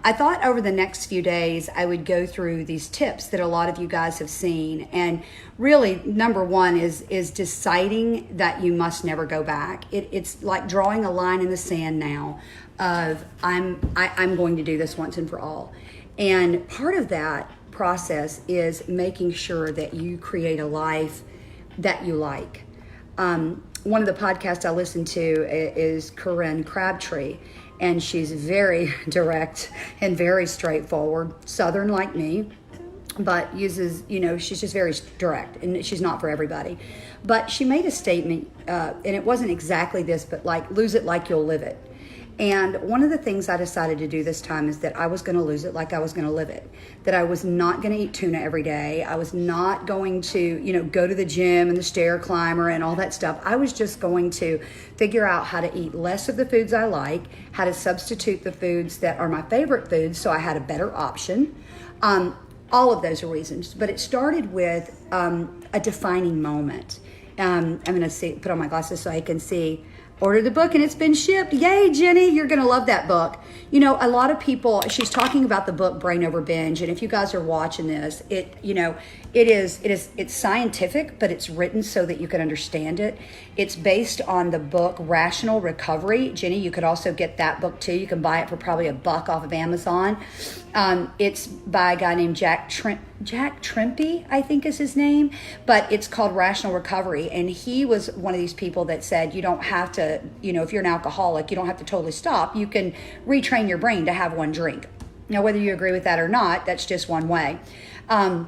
I thought over the next few days I would go through these tips that a lot of you guys have seen, and really number one is deciding that you must never go back. It's like drawing a line in the sand now of I'm going to do this once and for all. And part of that process is making sure that you create a life that you like. One of the podcasts I listen to is Corinne Crabtree, and she's very direct and very straightforward, Southern like me, but uses, she's just very direct, and she's not for everybody. But she made a statement, and it wasn't exactly this, but like, lose it like you'll live it. And one of the things I decided to do this time is that I was going to lose it like I was going to live it. That I was not going to eat tuna every day. I was not going to, go to the gym and the stair climber and all that stuff. I was just going to figure out how to eat less of the foods I like, how to substitute the foods that are my favorite foods so I had a better option. All of those are reasons. But it started with a defining moment. I'm going to put on my glasses so I can see. Order the book and it's been shipped. Yay, Jenny, you're going to love that book. A lot of people, she's talking about the book Brain Over Binge. And if you guys are watching this, it's scientific, but it's written so that you can understand it. It's based on the book Rational Recovery. Jenny, you could also get that book too. You can buy it for probably $1 off of Amazon. It's by a guy named Jack Trempey, I think is his name, but it's called Rational Recovery. And he was one of these people that said, you don't have to, if you're an alcoholic, you don't have to totally stop. You can retrain your brain to have one drink. Now, whether you agree with that or not, that's just one way. I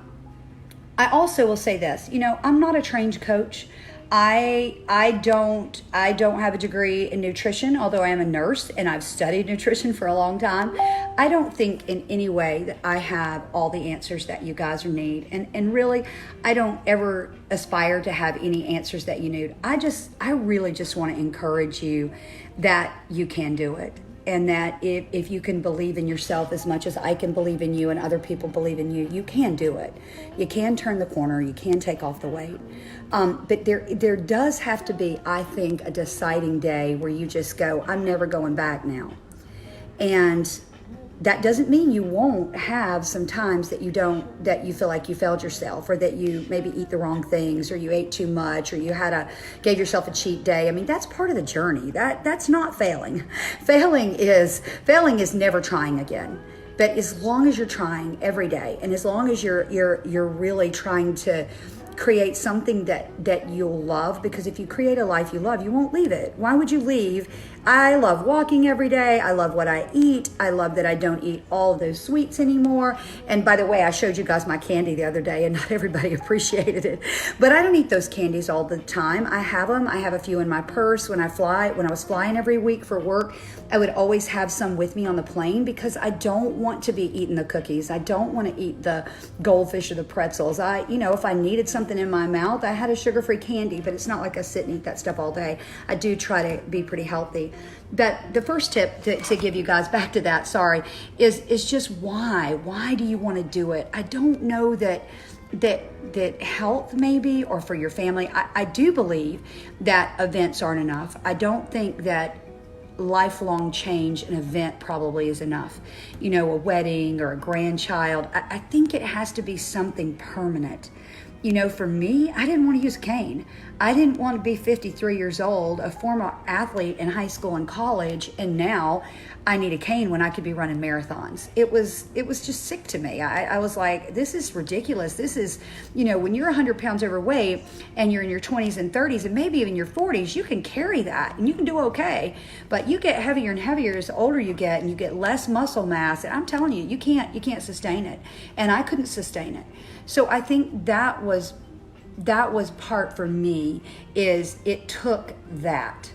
also will say this, I'm not a trained coach. I don't have a degree in nutrition, although I am a nurse and I've studied nutrition for a long time. I don't think in any way that I have all the answers that you guys need. And really, I don't ever aspire to have any answers that you need. I really just want to encourage you that you can do it. And that if you can believe in yourself as much as I can believe in you and other people believe in you, you can do it. You can turn the corner. You can take off the weight. But there does have to be, I think, a deciding day where you just go, I'm never going back now. And that doesn't mean you won't have some times that you feel like you failed yourself, or that you maybe eat the wrong things, or you ate too much, or you gave yourself a cheat day. I mean, that's part of the journey. That's not failing. Failing is never trying again. But as long as you're trying every day, and as long as you're really trying to create something that you'll love, because if you create a life you love, you won't leave it. Why would you leave? I love walking every day. I love what I eat. I love that I don't eat all of those sweets anymore. And by the way, I showed you guys my candy the other day and not everybody appreciated it. But I don't eat those candies all the time. I have them. I have a few in my purse when I was flying every week for work. I would always have some with me on the plane because I don't want to be eating the cookies. I don't want to eat the goldfish or the pretzels. If I needed something in my mouth, I had a sugar-free candy, but it's not like I sit and eat that stuff all day. I do try to be pretty healthy. But the first tip to give you guys, back to that, is just why? Why do you want to do it? I don't know that health maybe, or for your family. I do believe that events aren't enough. I don't think that lifelong change, an event probably is enough. A wedding or a grandchild. I think it has to be something permanent. For me, I didn't want to use a cane. I didn't want to be 53 years old, a former athlete in high school and college, and now I need a cane when I could be running marathons. It was just sick to me. I was like, this is ridiculous. This is, when you're 100 pounds overweight and you're in your 20s and 30s and maybe even your 40s, you can carry that and you can do okay. But you get heavier and heavier as the older you get, and you get less muscle mass. And I'm telling you, you can't sustain it. And I couldn't sustain it. So I think that was part for me, is it took that.